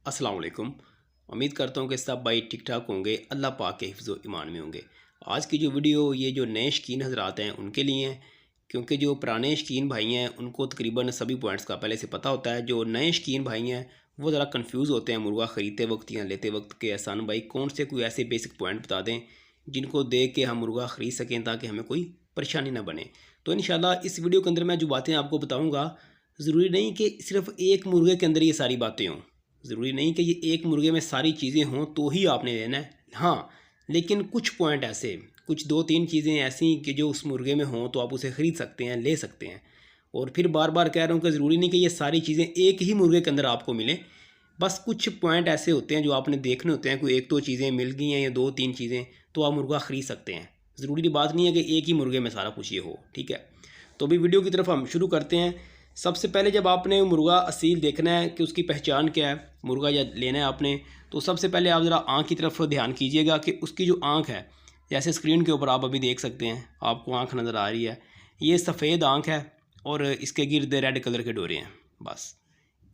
अस्सलाम वालेकुम। उम्मीद करता हूँ कि सब भाई ठीक ठाक होंगे, अल्लाह पाक के हिफ्ज़ व ईमान में होंगे। आज की जो वीडियो ये जो नए शौकीन हज़रात हैं उनके लिए हैं, क्योंकि जो पुराने शौकीन भाई हैं उनको तकरीबन सभी पॉइंट्स का पहले से पता होता है। जो नए शौकीन भाई हैं वो ज़रा कंफ्यूज होते हैं मुर्गा ख़रीदते वक्त या लेते वक्त के एहसान भाई कौन से कोई ऐसे बेसिक पॉइंट बता दें जिनको देख के हम मुर्गा ख़रीद सकें ताकि हमें कोई परेशानी ना बने। तो इंशाल्लाह इस वीडियो के अंदर मैं जो बातें आपको बताऊँगा, ज़रूरी नहीं कि सिर्फ़ एक मुर्गे के अंदर ये सारी बातें हों, ज़रूरी नहीं कि ये एक मुर्गे में सारी चीज़ें हों तो ही आपने लेना है। हाँ, लेकिन कुछ पॉइंट ऐसे, कुछ 2-3 चीज़ें ऐसी कि जो उस मुर्गे में हों तो आप उसे ख़रीद सकते हैं, ले सकते हैं। और फिर बार-बार कह रहा हूँ कि ज़रूरी नहीं कि ये सारी चीज़ें एक ही मुर्गे के अंदर आपको मिलें। बस कुछ पॉइंट ऐसे होते हैं जो आपने देखने होते हैं, कोई 1-2 चीज़ें मिल गई हैं या 2-3 चीज़ें तो आप मुर्गा ख़रीद सकते हैं। ज़रूरी बात नहीं है कि एक ही मुर्गे में सारा कुछ ये हो, ठीक है? तो अभी वीडियो की तरफ हम शुरू करते हैं। सबसे पहले जब आपने मुर्गा असील देखना है कि उसकी पहचान क्या है, मुर्गा या लेना है आपने, तो सबसे पहले आप ज़रा आँख की तरफ ध्यान कीजिएगा कि उसकी जो आँख है, जैसे स्क्रीन के ऊपर आप अभी देख सकते हैं, आपको आँख नज़र आ रही है। ये सफ़ेद आँख है और इसके गिर्द रेड कलर के डोरे हैं। बस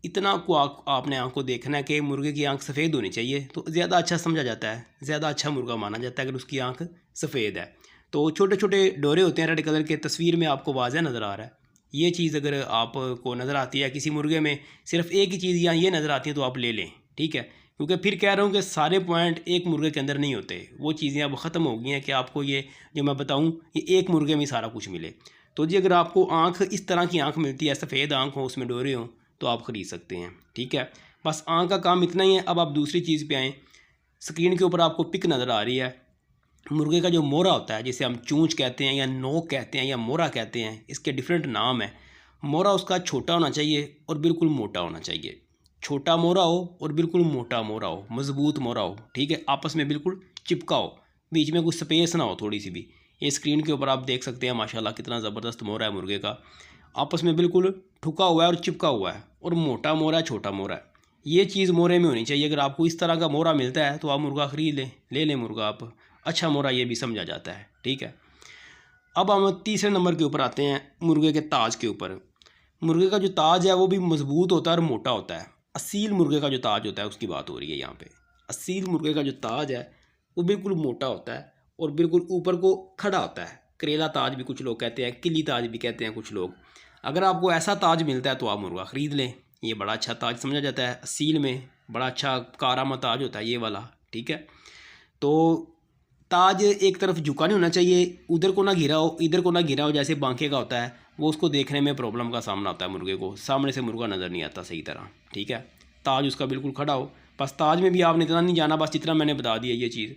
इतना आपको आपने आँख को देखना है कि मुर्गे की आँख सफ़ेद होनी चाहिए, तो ज़्यादा अच्छा समझा जाता है, ज़्यादा अच्छा मुर्गा माना जाता है अगर उसकी आँख सफ़ेद है। तो छोटे छोटे डोरे होते हैं रेड कलर के, तस्वीर में आपको वाज़ह नज़र आ रहा है। ये चीज़ अगर आपको नज़र आती है किसी मुर्गे में, सिर्फ एक ही चीज़ या ये नज़र आती है तो आप ले लें, ठीक है? क्योंकि फिर कह रहा हूँ कि सारे पॉइंट एक मुर्गे के अंदर नहीं होते। वो चीज़ें अब ख़त्म हो गई हैं कि आपको ये जो मैं बताऊँ ये एक मुर्गे में ही सारा कुछ मिले। तो जी अगर आपको आँख इस तरह की आँख मिलती है, सफ़ेद आँख हो, उसमें डोरे हों, तो आप ख़रीद सकते हैं, ठीक है? बस आँख का काम इतना ही है। अब आप दूसरी चीज़ पे आएँ। स्क्रीन के ऊपर आपको पिक नज़र आ रही है। मुर्गे का जो मोरा होता है, जिसे हम चूंच कहते हैं या नोक कहते हैं या मोरा कहते हैं, इसके डिफरेंट नाम है। मोरा उसका छोटा होना चाहिए और बिल्कुल मोटा होना चाहिए। छोटा मोरा हो और बिल्कुल मोटा मोरा हो, मज़बूत मोरा हो, ठीक है? आपस में बिल्कुल चिपका हो, बीच में कुछ स्पेस ना हो थोड़ी सी भी। ये स्क्रीन के ऊपर आप देख सकते हैं माशाल्लाह कितना ज़बरदस्त मोरा है मुर्गे का। आपस में बिल्कुल ठुका हुआ है और चिपका हुआ है, और मोटा मोरा है, छोटा मोरा है। ये चीज़ मोरे में होनी चाहिए। अगर आपको इस तरह का मोरा मिलता है तो आप मुर्गा ख़रीद लें, ले लें मुर्गा आप। अच्छा मोरा ये भी समझा जाता है, ठीक है? अब हम तीसरे नंबर के ऊपर आते हैं, मुर्गे के ताज के ऊपर। मुर्गे का जो ताज है वो भी मज़बूत होता है और मोटा होता है। असील मुर्गे का जो ताज होता है उसकी बात हो रही है यहाँ पे। असील मुर्गे का जो ताज है वो बिल्कुल मोटा होता है और बिल्कुल ऊपर को खड़ा होता है। करेला ताज भी कुछ लोग कहते हैं, किली ताज भी कहते हैं कुछ लोग। अगर आपको ऐसा ताज मिलता है तो आप मुर्गा ख़रीद लें। ये बड़ा अच्छा ताज समझा जाता है। असील में बड़ा अच्छा कारामा ताज होता है ये वाला, ठीक है? तो ताज एक तरफ झुका नहीं होना चाहिए, उधर को ना घिरा हो, इधर को ना घिरा हो, जैसे बांके का होता है। वो उसको देखने में प्रॉब्लम का सामना होता है मुर्गे को, सामने से मुर्गा नज़र नहीं आता सही तरह, ठीक है? ताज उसका बिल्कुल खड़ा हो। बस ताज में भी आपने इतना नहीं जाना, बस जितना मैंने बता दिया ये चीज़।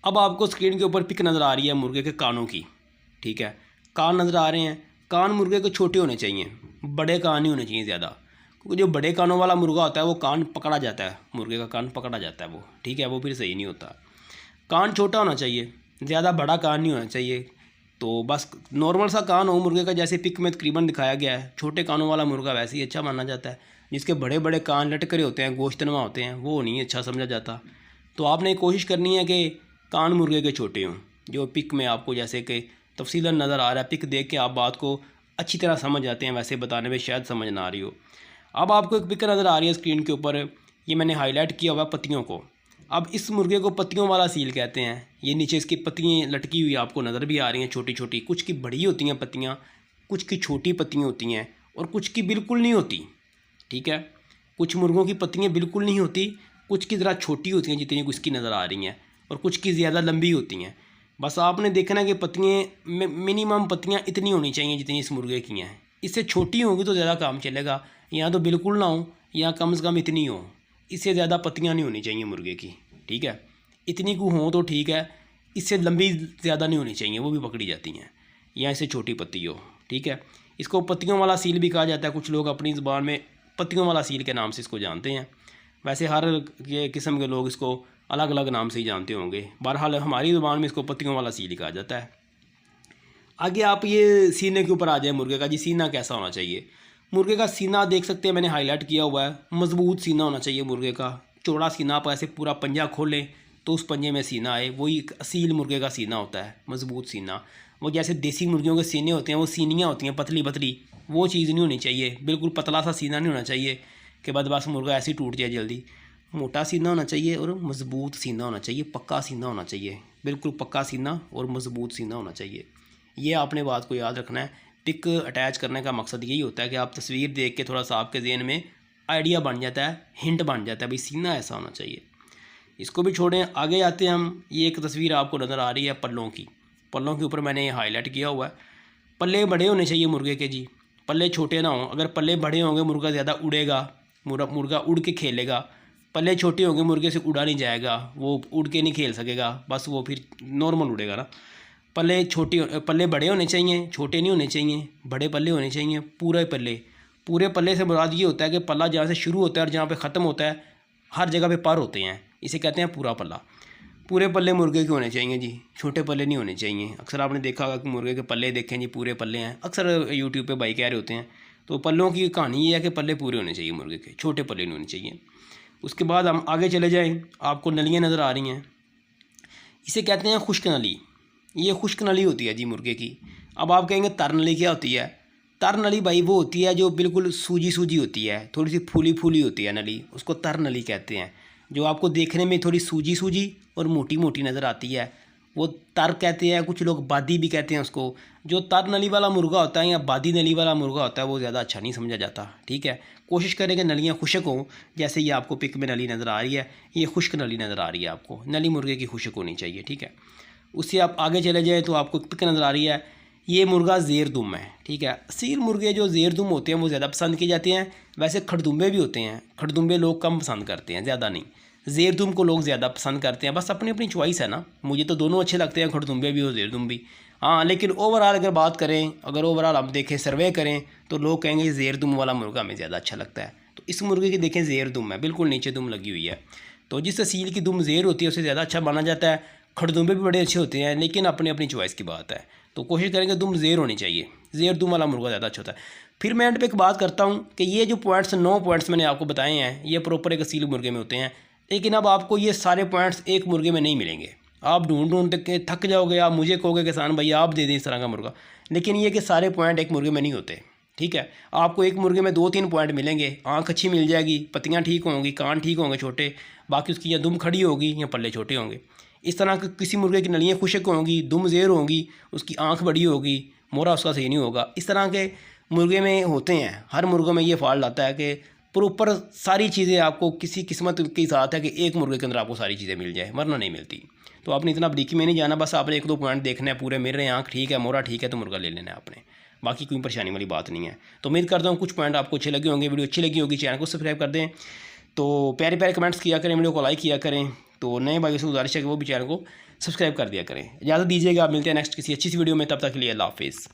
अब आपको स्क्रीन के ऊपर पिक नज़र आ रही है मुर्गे के कानों की, ठीक है? कान नज़र आ रहे हैं। कान मुर्गे के छोटे होने चाहिए, बड़े कान नहीं होने चाहिए ज़्यादा, क्योंकि जो बड़े कानों वाला मुर्गा होता है वो कान पकड़ा जाता है, मुर्गे का कान पकड़ा जाता है वो, ठीक है? वो फिर सही नहीं होता। कान छोटा होना चाहिए, ज़्यादा बड़ा कान नहीं होना चाहिए। तो बस नॉर्मल सा कान हो मुर्गे का, जैसे पिक में तकरीबन दिखाया गया है। छोटे कानों वाला मुर्गा वैसे ही अच्छा माना जाता है। जिसके बड़े बड़े कान लटकरे होते हैं, गोश्तनुमा होते हैं, वो नहीं अच्छा समझा जाता। तो आपने कोशिश करनी है कि कान मुर्गे के छोटे हों, जो पिक में आपको जैसे कि तफसीलन नज़र आ रहा है। पिक देख के आप बात को अच्छी तरह समझ जाते हैं, वैसे बताने में शायद समझ ना आ रही हो। अब आपको एक पिक नज़र आ रही है स्क्रीन के ऊपर, ये मैंने हाईलाइट किया हुआ पत्तियों को। अब इस मुर्गे को पत्तियों वाला सील कहते हैं। ये नीचे इसकी पत्तियाँ लटकी हुई आपको नज़र भी आ रही हैं, छोटी छोटी। कुछ की बड़ी होती हैं पत्तियाँ, कुछ की छोटी पत्तियाँ होती हैं और कुछ की बिल्कुल नहीं होती, ठीक है? कुछ मुर्गों की पत्तियाँ बिल्कुल नहीं होती, कुछ की ज़रा छोटी होती हैं जितनी इसकी नज़र आ रही हैं, और कुछ की ज़्यादा लंबी होती हैं। बस आपने देखना है कि पत्तियाँ मिनिमम पत्तियाँ इतनी होनी चाहिए जितनी इस मुर्गे की हैं। इससे छोटी होंगी तो ज़्यादा काम चलेगा, या तो बिल्कुल ना हो या कम से कम इतनी हो। इससे ज़्यादा पत्तियाँ नहीं होनी चाहिए मुर्गे की, ठीक है? इतनी को हों तो ठीक है, इससे लंबी ज़्यादा नहीं होनी चाहिए, वो भी पकड़ी जाती हैं, या इससे छोटी पत्ती हो, ठीक है? इसको पत्तियों वाला सील भी कहा जाता है। कुछ लोग अपनी ज़ुबान में पत्तियों वाला सील के नाम से इसको जानते हैं। वैसे हर ये किस्म के लोग इसको अलग अलग नाम से ही जानते होंगे। बहरहाल हमारी ज़ुबान में इसको पत्तियों वाला सील कहा जाता है। आगे आप ये सीने के ऊपर आ जाए मुर्गे का। जी सीना कैसा होना चाहिए? मुर्गे का सीना देख सकते हैं, मैंने हाईलाइट किया हुआ है। मज़बूत सीना होना चाहिए मुर्गे का, चौड़ा सीना। आप ऐसे पूरा पंजा खोलें तो उस पंजे में सीना आए, वही एक असील मुर्गे का सीना होता है, मज़बूत सीना। वो जैसे देसी मुर्गियों के सीने होते हैं, वो सीनियाँ होती हैं पतली पतली, वो चीज़ नहीं होनी चाहिए। बिल्कुल पतला सा सीना नहीं होना चाहिए के बाद बस मुर्गा ऐसे ही टूट जाए जल्दी। मोटा सीना होना चाहिए और मज़बूत सीना होना चाहिए, पक्का सीना होना चाहिए, बिल्कुल पक्का सीना और मज़बूत सीना होना चाहिए। ये आपने बात को याद रखना है। पिक अटैच करने का मकसद यही होता है कि आप तस्वीर देख के थोड़ा सा आपके ज़हन में आइडिया बन जाता है, हिंट बन जाता है, भाई सीना ऐसा होना चाहिए। इसको भी छोड़ें, आगे आते हैं हम। ये एक तस्वीर आपको नज़र आ रही है पल्लों की, पल्लों के ऊपर मैंने ये हाईलाइट किया हुआ है। पल्ले बड़े होने चाहिए मुर्गे के जी, पल्ले छोटे ना हों। अगर पल्ले बड़े होंगे मुर्गा ज़्यादा उड़ेगा, मुर्गा उड़ के खेलेगा। पल्ले छोटे होंगे मुर्गे से उड़ा नहीं जाएगा, वो उड़ के नहीं खेल सकेगा, बस वो फिर नॉर्मल उड़ेगा ना। पल्ले बड़े होने चाहिए, छोटे नहीं होने चाहिए, बड़े पल्ले होने चाहिए, पूरे पल्ले। पूरे पल्ले से मुराद ये होता है कि पल्ला जहाँ से शुरू होता है और जहाँ पे ख़त्म होता है हर जगह पे पर होते हैं, इसे कहते हैं पूरा पल्ला। पूरे पल्ले मुर्गे के होने चाहिए जी, छोटे पल्ले नहीं होने चाहिए। अक्सर आपने देखा होगा कि मुर्गे के पल्ले देखें जी पूरे पल्ले हैं, अक्सर यूट्यूब पे भाई कह रहे होते हैं। तो पल्लों की कहानी ये है कि पल्ले पूरे होने चाहिए मुर्गे के, छोटे पल्ले नहीं होने चाहिए। उसके बाद हम आगे चले जाएँ, आपको नलियाँ नज़र आ रही हैं, इसे कहते हैं खुश्क नली। ये खुश्क नली होती है जी मुर्गे की। अब आप कहेंगे तर नली क्या होती है? तर नली भाई वो होती है जो बिल्कुल सूजी सूजी होती है, थोड़ी सी फूली फूली होती है नली, उसको तर नली कहते हैं। जो आपको देखने में थोड़ी सूजी सूजी और मोटी मोटी नज़र आती है, वो तर कहते हैं, कुछ लोग बादी भी कहते हैं उसको। जो तर नली वाला मुर्गा होता है या बादी नली वाला मुर्गा होता है वो ज़्यादा अच्छा नहीं समझा जाता, ठीक है। कोशिश करें कि नलियाँ खुश्क हों, जैसे ये आपको पिक में नली नज़र आ रही है, ये खुश्क नली नज़र आ रही है आपको, नली मुर्गे की खुश्क होनी चाहिए, ठीक है। उससे आप आगे चले जाएँ तो आपको पिक नज़र आ रही है, ये मुर्गा ज़ेर दुम है, ठीक है। असील मुर्गे जो ज़ेर दुम होते हैं वो ज़्यादा पसंद किए जाते हैं। वैसे खड़दुम्बे भी होते हैं, खड़दुम्बे लोग कम पसंद करते हैं, ज़्यादा नहीं। ज़ेर दुम को लोग ज़्यादा पसंद करते हैं, बस अपनी अपनी चॉइस है ना। मुझे तो दोनों अच्छे लगते हैं, खड़दुम्बे भी और ज़ेर दुम भी। हाँ, लेकिन ओवरऑल अगर बात करें, अगर ओवरऑल हम देखें, सर्वे करें, तो लोग कहेंगे ज़ेर दुम वाला मुर्गा हमें ज़्यादा अच्छा लगता है। तो इस मुर्गे की देखें ज़ेर दुम है, बिल्कुल नीचे दुम लगी हुई है। तो जिस असील की दुम ज़ेर होती है उससे ज़्यादा अच्छा माना जाता है। खड़दुम्बे भी बड़े अच्छे होते हैं, लेकिन अपनी अपनी चॉइस की बात है। तो कोशिश करेंगे दुम ज़ेर होनी चाहिए, ज़ेर दुम वाला मुर्गा ज़्यादा अच्छा होता है। फिर मैं एंड पे एक बात करता हूँ कि ये जो पॉइंट्स 9 पॉइंट्स मैंने आपको बताए हैं, ये प्रॉपर एक असील मुर्गे में होते हैं। लेकिन अब आपको ये सारे पॉइंट्स एक मुर्गे में नहीं मिलेंगे, आप ढूंढ ढूंढ के थक जाओगे। आप मुझे कहोगे किसान भाई आप दे दें इस तरह का मुर्गा, लेकिन ये कि सारे पॉइंट एक मुर्गे में नहीं होते, ठीक है। आपको एक मुर्गे में 2-3 पॉइंट मिलेंगे, आँख अच्छी मिल जाएगी, पत्तियाँ ठीक होंगी, कान ठीक होंगे छोटे, बाकी उसकी या दुम खड़ी होगी या पल्ले छोटे होंगे। इस तरह के किसी मुर्गे की नलियाँ खुश्क होंगी, दुम ज़ेर होंगी, उसकी आँख बड़ी होगी, मोरा उसका सही नहीं होगा। इस तरह के मुर्गे में होते हैं, हर मुर्गों में ये फॉल्ट आता है कि प्रॉपर सारी चीज़ें आपको किसी किस्मत के साथ है कि एक मुर्गे के अंदर आपको सारी चीज़ें मिल जाए, वरना नहीं मिलती। तो आपने इतना बरीकी में नहीं जाना, बस आपने 1-2 पॉइंट देखने हैं पूरे, मेरे आँख ठीक है, मोरा ठीक है, तो मुर्गा ले लेना है आपने, बाकी कोई परेशानी वाली बात नहीं है। तो उम्मीद करता हूँ कुछ पॉइंट आपको अच्छे लगे होंगे, वीडियो अच्छी लगी होगी, चैनल को सब्सक्राइब कर दें। तो प्यारे प्यारे कमेंट्स किया करें, वीडियो को लाइक किया करें। तो नए भाइयों से गुजारिश है कि वो भी चैनल को सब्सक्राइब कर दिया करें। इजाज़त दीजिएगा, आप मिलते हैं नेक्स्ट किसी अच्छी सी वीडियो में, तब तक के लिए अल्लाह हाफिज़।